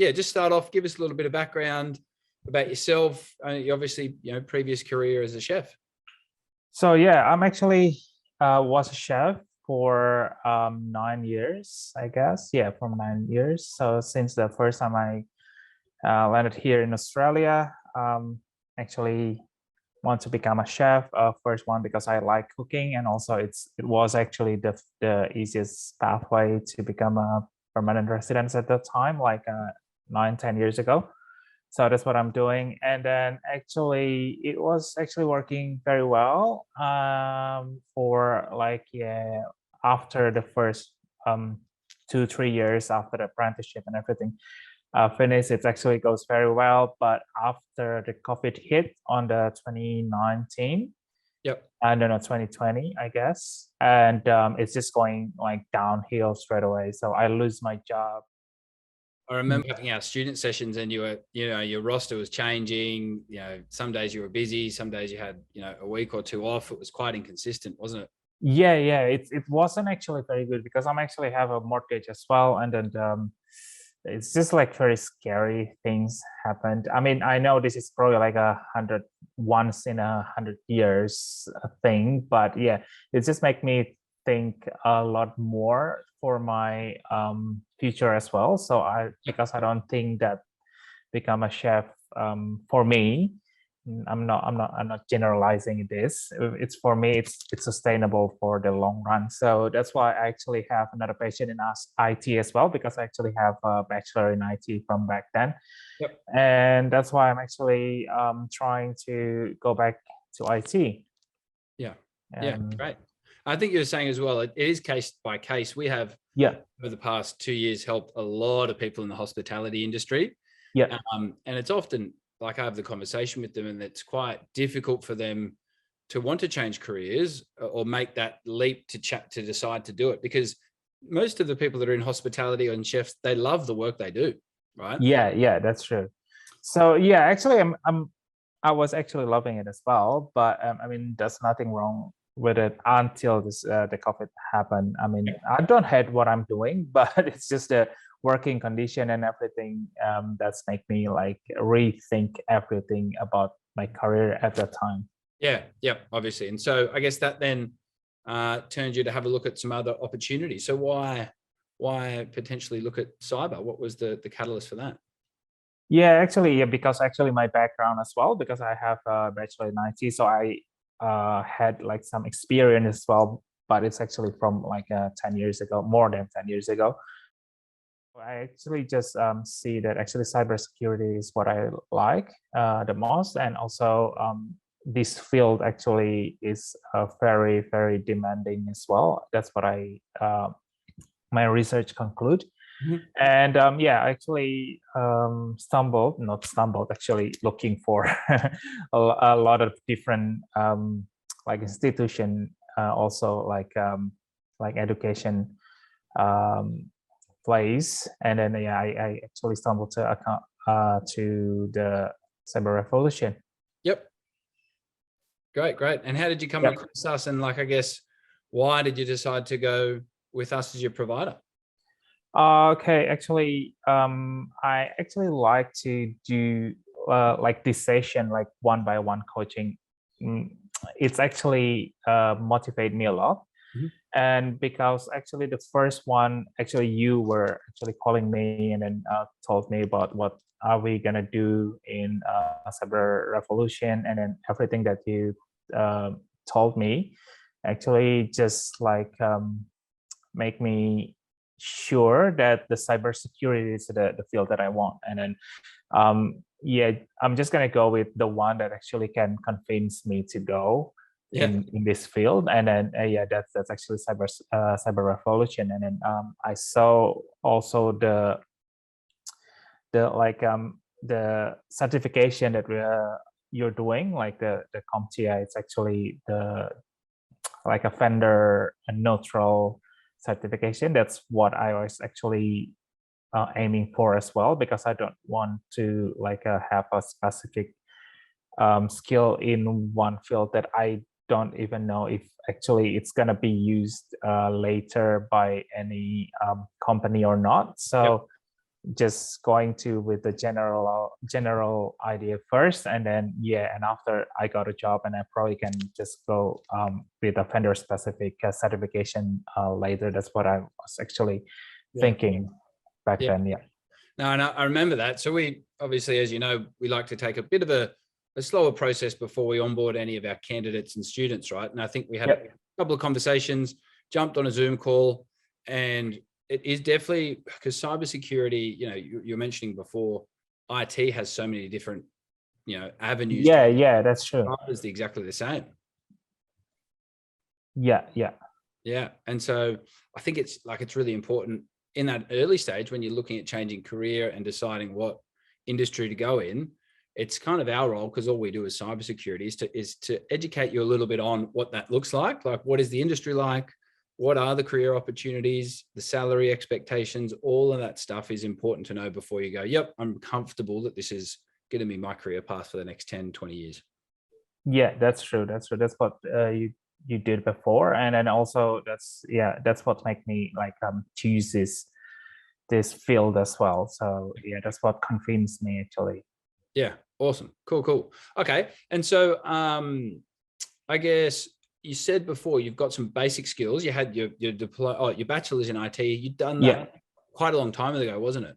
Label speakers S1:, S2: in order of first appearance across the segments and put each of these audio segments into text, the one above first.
S1: yeah, just start off, give us a little bit of background about yourself. You obviously, previous career as a chef.
S2: So yeah, I'm actually was a chef for 9 years, I guess. Yeah, for 9 years. So since the first time I landed here in Australia, actually want to become a chef. First one because I like cooking, and also it was actually the easiest pathway to become a permanent resident at that time, like 9-10 years ago. So that's what I'm doing, and then actually it was actually working very well for like, yeah, after the first 2-3 years after the apprenticeship and everything finished, it actually goes very well. But after the COVID hit on the 2019,
S1: Yep.
S2: I don't know, 2020, I guess, and it's just going like downhill straight away. So I lose my job.
S1: I remember having our student sessions, and your roster was changing. Some days you were busy, some days you had, a week or two off. It was quite inconsistent, wasn't it?
S2: Yeah, it wasn't actually very good because I'm actually have a mortgage as well, and then it's just like very scary things happened. I mean, I know this is probably like 100 once in 100 years thing, but yeah, it just make me think a lot more for my future as well. So because I don't think that become a chef for me, I'm not generalizing this. It's for me, it's sustainable for the long run. So that's why I actually have another passion in IT as well, because I actually have a bachelor in IT from back then.
S1: Yep.
S2: And that's why I'm actually trying to go back to IT.
S1: Yeah. Yeah. Great. I think you're saying as well, it is case by case. We have, over the past 2 years, helped a lot of people in the hospitality industry.
S2: Yeah.
S1: And it's often like I have the conversation with them, and it's quite difficult for them to want to change careers or make that leap to decide to do it, because most of the people that are in hospitality and chefs, they love the work they do, right?
S2: Yeah, that's true. So yeah, actually, I was actually loving it as well, but I mean, there's nothing wrong with it until the COVID happened. I mean, I don't hate what I'm doing, but it's just the working condition and everything that's make me like rethink everything about my career at that time.
S1: Yeah, obviously. And so I guess that then turned you to have a look at some other opportunities. So why potentially look at cyber? What was the catalyst for that?
S2: Yeah, actually, yeah, because actually my background as well, because I have a bachelor in IT, so I had like some experience as well, but it's actually from like 10 years ago, more than 10 years ago. I actually just see that actually cybersecurity is what I like the most, and also this field actually is very, very demanding as well. That's what my research conclude. And yeah, I actually actually looking for a lot of different like institution, also like education place, and then yeah, I actually stumbled to the cyber revolution.
S1: Yep. Great. And how did you come across us? And like, I guess, why did you decide to go with us as your provider?
S2: Okay, actually, I actually like to do like this session, like one-by-one coaching. It's actually motivate me a lot. And because actually the first one, actually you were actually calling me and then told me about what are we gonna do in cyber revolution, and then everything that you told me actually just like make me sure that the cybersecurity is the field that I want. And then yeah, I'm just gonna go with the one that actually can convince me to go in this field. And then yeah, that's actually cyber revolution. And then I saw also the like the certification that you're doing, like the CompTIA. It's actually the like a vendor neutral certification. That's what I was actually aiming for as well, because I don't want to like have a specific skill in one field that I don't even know if actually it's going to be used later by any company or not. So just going to with the general idea first, and then and after I got a job, and I probably can just go with a vendor specific certification later. That's what I was actually thinking back then. Yeah.
S1: No, and I remember that. So we obviously, as you know, we like to take a bit of a slower process before we onboard any of our candidates and students, right? And I think we had a couple of conversations, jumped on a Zoom call, and it is definitely, because cybersecurity, you know, you're mentioning before, IT has so many different, you know, avenues.
S2: Yeah, that's true.
S1: It's exactly the same.
S2: Yeah.
S1: And so I think it's really important in that early stage when you're looking at changing career and deciding what industry to go in. It's kind of our role, because all we do is cybersecurity, is to educate you a little bit on what that looks like what is the industry like, what are the career opportunities, the salary expectations, all of that stuff is important to know before you go, yep, I'm comfortable that this is going to be my career path for the next 10, 20 years.
S2: Yeah, that's true. That's what you did before, and then also that's what made me like choose this field as well. So yeah, that's what convinced me actually.
S1: Yeah, awesome, cool. Okay, and so I guess you said before you've got some basic skills. You had your your bachelor's in IT. You'd done that quite a long time ago, wasn't it?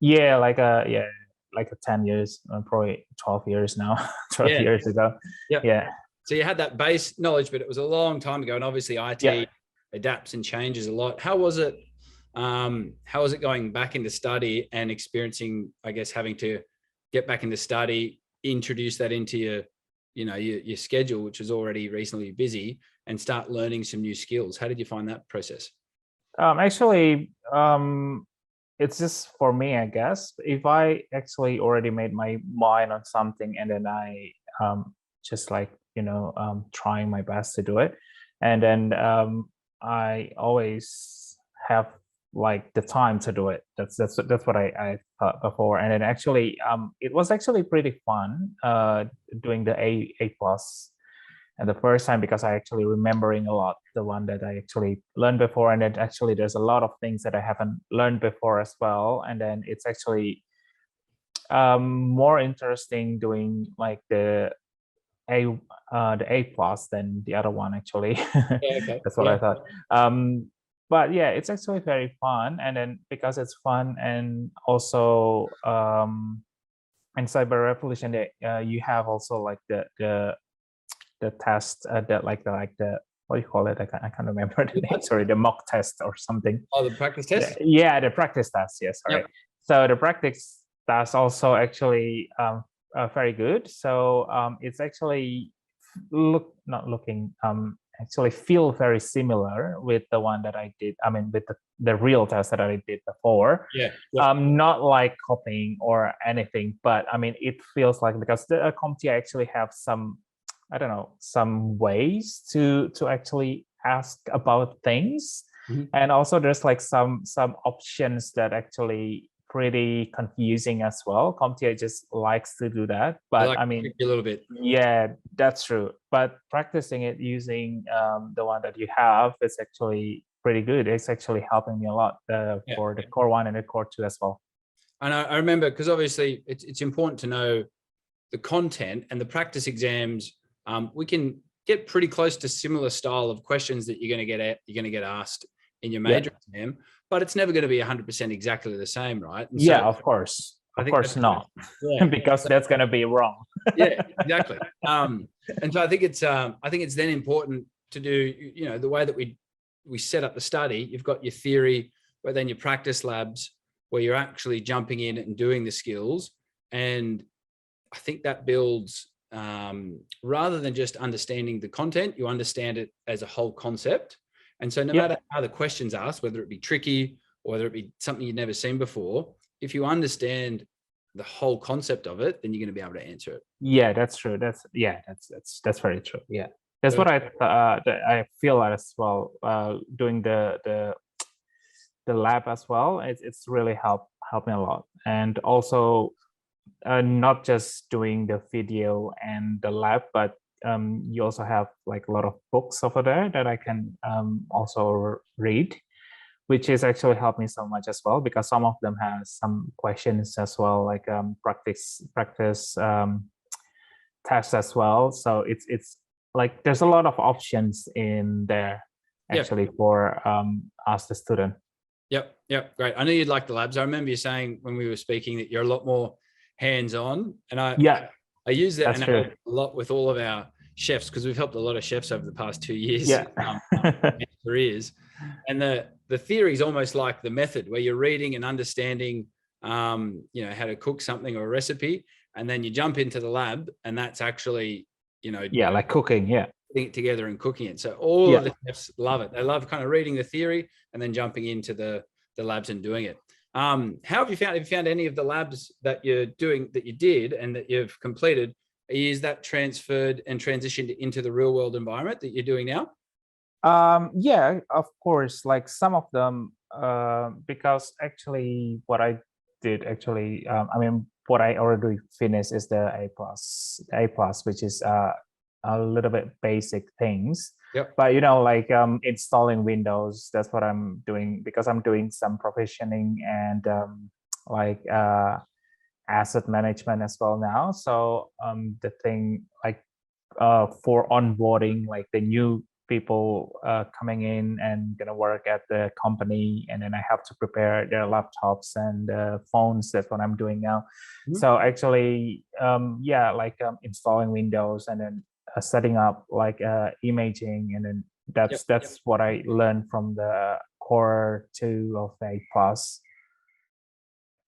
S2: Yeah, like 10 years, probably 12 years now. 12 years ago. Yeah.
S1: So you had that base knowledge, but it was a long time ago, and obviously IT adapts and changes a lot. How was it? How was it going back into study and experiencing, I guess, having to get back into study, introduce that into your schedule, which is already reasonably busy, and start learning some new skills? How did you find that process?
S2: Actually, it's just for me, I guess. If I actually already made my mind on something, and then I just like trying my best to do it, and then I always have like the time to do it. That's what I thought before. And then actually it was actually pretty fun doing the A plus and the first time, because I actually remembering a lot the one that I actually learned before, and then actually there's a lot of things that I haven't learned before as well. And then it's actually more interesting doing like the A plus than the other one actually. That's what I thought. But yeah, it's actually very fun. And then because it's fun, and also in Cyber Revolution, you have also like the test that like the what do you call it? I can't remember the name. Sorry, the mock test or something.
S1: Oh, the practice test.
S2: Yeah, the practice test. Yes, sorry. So the practice test also actually very good. So it's actually actually feel very similar with the one that I did. I mean, with the real test that I did before. Not like copying or anything, but I mean, it feels like, because the CompTIA actually have some, I don't know, some ways to actually ask about things. And also there's like some options that actually pretty confusing as well. CompTIA just likes to do that, but I mean,
S1: a little bit.
S2: Yeah, that's true. But practicing it using the one that you have is actually pretty good. It's actually helping me a lot for the core 1 and the core 2 as well.
S1: And I remember, because obviously it's important to know the content, and the practice exams. We can get pretty close to similar style of questions that you're going to get asked in your major exam, but it's never going to be 100% exactly the same, right? And
S2: so, of course not, because that's going to be wrong.
S1: Yeah, exactly. And so I think it's then important to do, the way that we set up the study. You've got your theory, but then your practice labs where you're actually jumping in and doing the skills. And I think that builds, rather than just understanding the content, you understand it as a whole concept. And so no matter how the question's asked, whether it be tricky or whether it be something you've never seen before, if you understand the whole concept of it, then you're going to be able to answer it. Yeah,
S2: that's true. That's very true. Yeah, that's what I feel as well. Doing the lab as well, it's really helped me a lot. And also not just doing the video and the lab, but you also have like a lot of books over there that I can also read. which is actually helped me so much as well, because some of them have some questions as well, like practice tests as well. So it's like there's a lot of options in there actually for us, the student.
S1: Yep. Great. I knew you'd like the labs. I remember you saying when we were speaking that you're a lot more hands-on, and I use that analogy a lot with all of our chefs, because we've helped a lot of chefs over the past 2 years. Careers, and the theory is almost like the method, where you're reading and understanding how to cook something or a recipe, and then you jump into the lab, and that's actually
S2: like cooking,
S1: putting it together and cooking it. So all of the chefs love it. They love kind of reading the theory and then jumping into the labs and doing it. How have you found any of the labs that you're doing, that you did and that you've completed, is that transferred and transitioned into the real world environment that you're doing now?
S2: Yeah, of course, like some of them, because actually what I did actually, what I already finished is the A plus, which is a little bit basic things. But like installing Windows, that's what I'm doing, because I'm doing some provisioning and like asset management as well now. So the thing like for onboarding like the new people coming in and gonna work at the company, and then I have to prepare their laptops and phones. That's what I'm doing now. So actually like installing Windows, and then setting up like imaging, and then that's what I learned from the core 2 of A plus.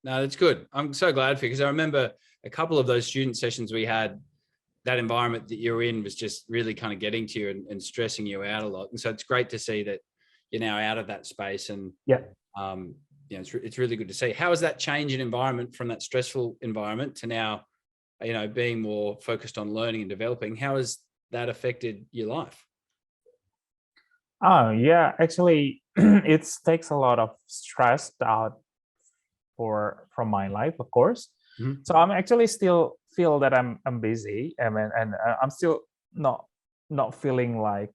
S1: No, that's good. I'm so glad for you, because I remember a couple of those student sessions we had, that environment that you're in was just really kind of getting to you and stressing you out a lot. And so it's great to see that you're now out of that space. And it's really good to see. How has that change in environment from that stressful environment to now, being more focused on learning and developing? How has that affected your life?
S2: Oh yeah, actually it takes a lot of stress out from my life, of course. So I'm actually still feel that I'm busy, and I'm still not feeling like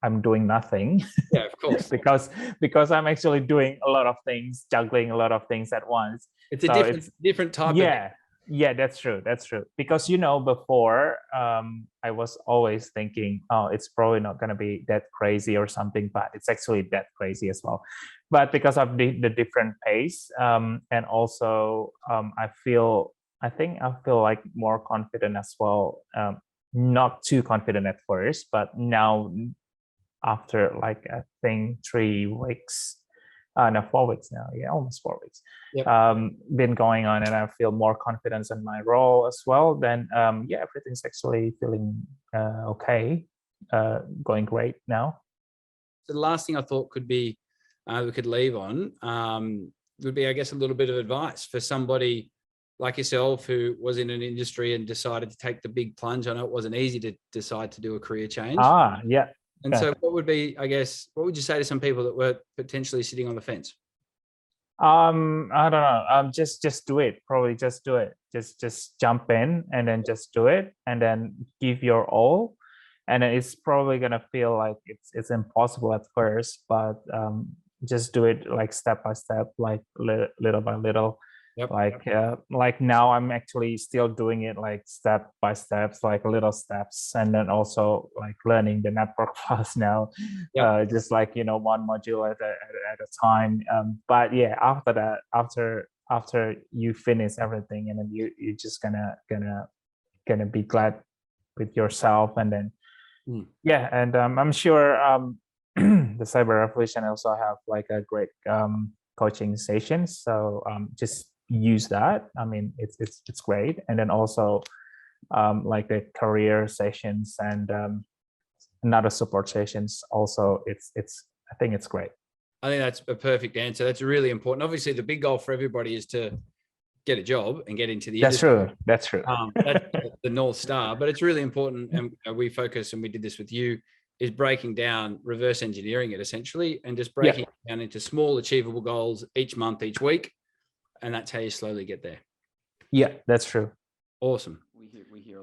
S2: I'm doing nothing.
S1: Yeah, of course.
S2: because I'm actually doing a lot of things, juggling a lot of things at once.
S1: It's a different type of.
S2: Yeah, that's true. Because before I was always thinking, oh, it's probably not going to be that crazy or something, but it's actually that crazy as well. But because of the different pace, and also I think I feel like more confident as well. Not too confident at first, but now after like I think 3 weeks, no, 4 weeks now. Yeah, almost 4 weeks. Been going on, and I feel more confidence in my role as well. Then everything's actually feeling okay, going great now.
S1: The last thing I thought could be we could leave on would be, I guess, a little bit of advice for somebody like yourself who was in an industry and decided to take the big plunge. I know it wasn't eased to decide to do a career change. And so what would be, I guess, what would you say to some people that were potentially sitting on the fence?
S2: I don't know. Just do it. Probably just do it. Just jump in and then just do it, and then give your all. And then it's probably gonna feel like it's impossible at first, but just do it like step by step, like little by little. Like now I'm actually still doing it like step by steps, like little steps, and then also like learning the network class now, just like one module at a time. But yeah, after that, after you finish everything, and then you just gonna be glad with yourself, and then and I'm sure the Cyber Revolution also have like a great coaching sessions. So just use that. I mean, it's great. And then also like the career sessions and another support sessions. Also, I think it's great.
S1: I think that's a perfect answer. That's really important. Obviously, the big goal for everybody is to get a job and get into the industry.
S2: That's true.
S1: That's the North Star, but it's really important. And we focus, and we did this with you, is breaking down, reverse engineering it essentially, and just breaking it down into small achievable goals each month, each week. And that's how you slowly get there.
S2: Yeah, that's true.
S1: Awesome. We hear